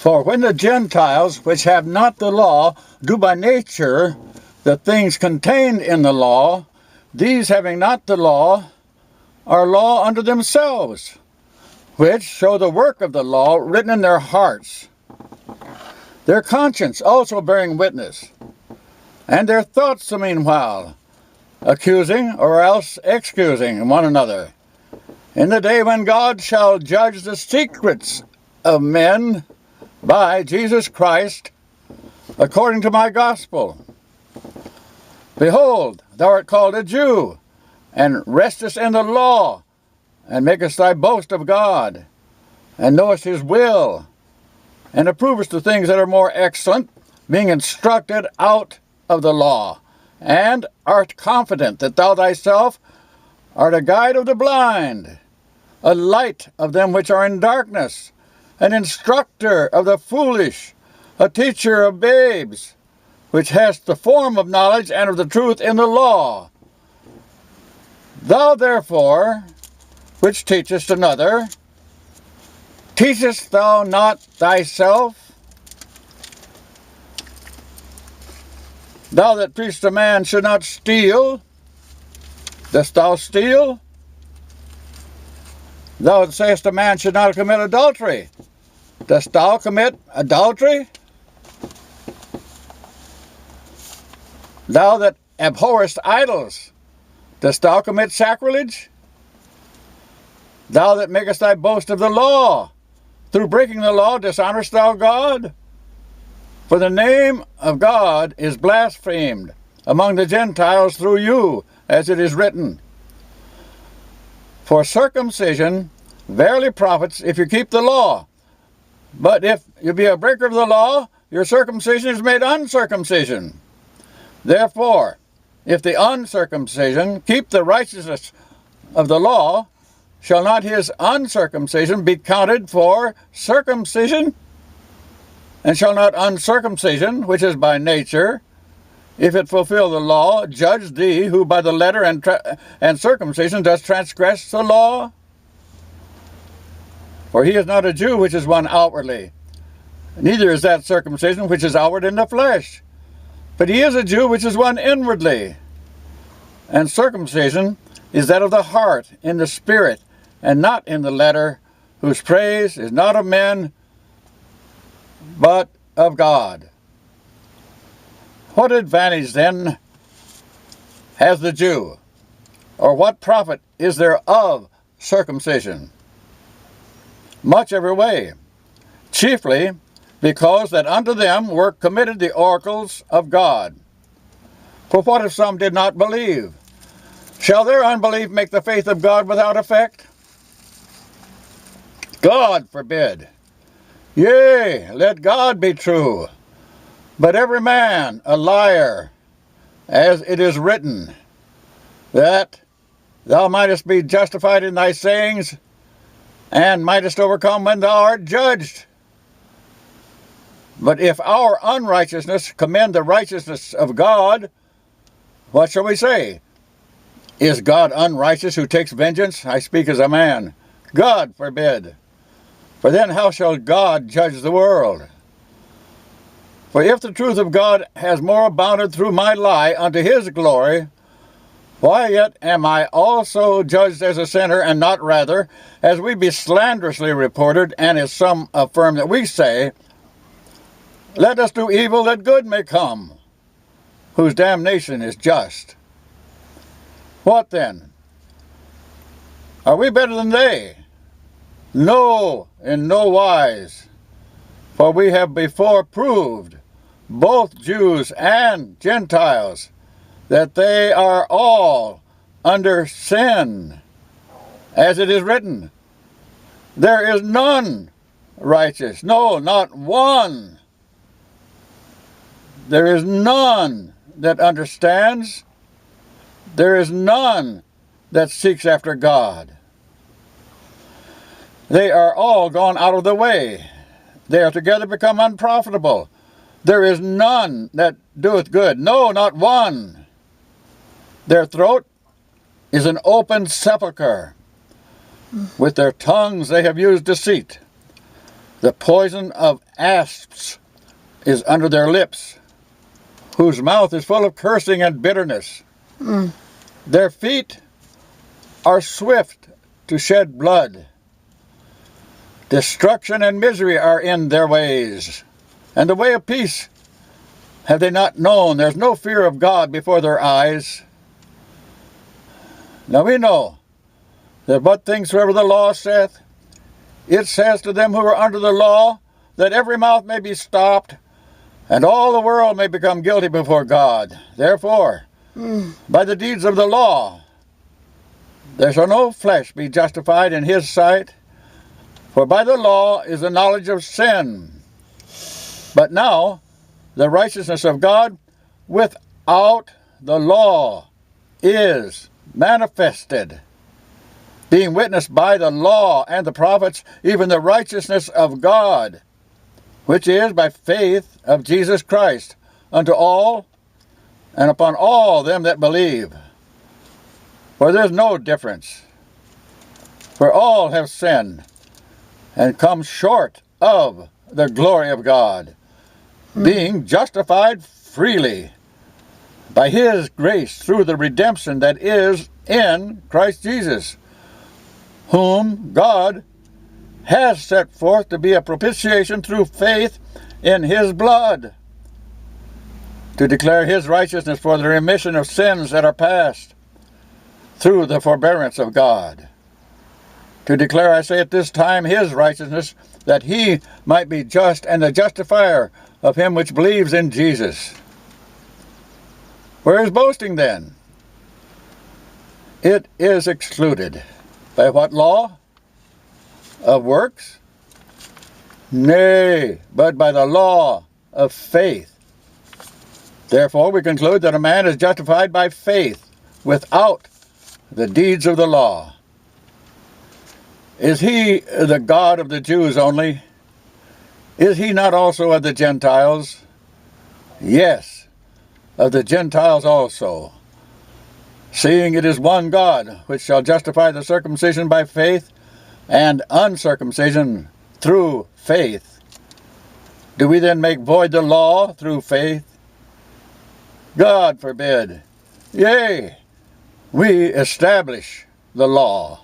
For when the Gentiles, which have not the law, do by nature the things contained in the law, these having not the law are law unto themselves, which show the work of the law written in their hearts, their conscience also bearing witness, and their thoughts the meanwhile, accusing or else excusing one another, in the day when God shall judge the secrets of men by Jesus Christ, according to my gospel. Behold, thou art called a Jew, and restest in the law, and makest thy boast of God, and knowest his will, and approvest the things that are more excellent, being instructed out of the law, and art confident that thou thyself art a guide of the blind, a light of them which are in darkness, an instructor of the foolish, a teacher of babes, which hast the form of knowledge and of the truth in the law. Thou therefore, which teachest another, teachest thou not thyself? Thou that preachest a man should not steal, dost thou steal? Thou that sayest a man should not commit adultery, dost thou commit adultery? Thou that abhorrest idols, dost thou commit sacrilege? Thou that makest thy boast of the law, through breaking the law dishonorest thou God? For the name of God is blasphemed among the Gentiles through you, as it is written, for circumcision verily profits if you keep the law. But if you be a breaker of the law, your circumcision is made uncircumcision. Therefore, if the uncircumcision keep the righteousness of the law, shall not his uncircumcision be counted for circumcision? And shall not uncircumcision, which is by nature, if it fulfill the law, judge thee who by the letter and circumcision does transgress the law? For he is not a Jew which is one outwardly, neither is that circumcision which is outward in the flesh, but he is a Jew which is one inwardly. And circumcision is that of the heart, in the spirit, and not in the letter, whose praise is not of men, but of God. What advantage then has the Jew, or what profit is there of circumcision? Much every way, chiefly because that unto them were committed the oracles of God. For what if some did not believe? Shall their unbelief make the faith of God without effect? God forbid. Yea, let God be true, but every man a liar, as it is written, that thou mightest be justified in thy sayings, and mightest overcome when thou art judged. But if our unrighteousness commend the righteousness of God, what shall we say? Is God unrighteous who takes vengeance? I speak as a man. God forbid. For then how shall God judge the world? For if the truth of God has more abounded through my lie unto his glory, why yet am I also judged as a sinner, and not rather, as we be slanderously reported, and as some affirm that we say, let us do evil that good may come, whose damnation is just. What then? Are we better than they? No, in no wise. For we have before proved, both Jews and Gentiles, that they are all under sin, as it is written, there is none righteous, no, not one. There is none that understands. There is none that seeks after God. They are all gone out of the way. They are together become unprofitable. There is none that doeth good, no, not one. Their throat is an open sepulchre. With their tongues they have used deceit. The poison of asps is under their lips, whose mouth is full of cursing and bitterness. Their feet are swift to shed blood. Destruction and misery are in their ways, and the way of peace have they not known. There's no fear of God before their eyes. Now we know that what things soever the law saith, it says to them who are under the law, that every mouth may be stopped, and all the world may become guilty before God. Therefore, by the deeds of the law, there shall no flesh be justified in his sight, for by the law is the knowledge of sin. But now, the righteousness of God without the law is manifested, being witnessed by the law and the prophets, even the righteousness of God, which is by faith of Jesus Christ, unto all and upon all them that believe. For there is no difference, for all have sinned and come short of the glory of God, being justified freely by his grace through the redemption that is in Christ Jesus, whom God has set forth to be a propitiation through faith in his blood, to declare his righteousness for the remission of sins that are past, through the forbearance of God. To declare, I say at this time, his righteousness, that he might be just and the justifier of him which believes in Jesus. Where is boasting then? It is excluded. By what law? Of works? Nay, but by the law of faith. Therefore we conclude that a man is justified by faith without the deeds of the law. Is he the God of the Jews only? Is he not also of the Gentiles? Yes, of the Gentiles also. Seeing it is one God, which shall justify the circumcision by faith, and uncircumcision through faith. Do we then make void the law through faith? God forbid. Yea, we establish the law.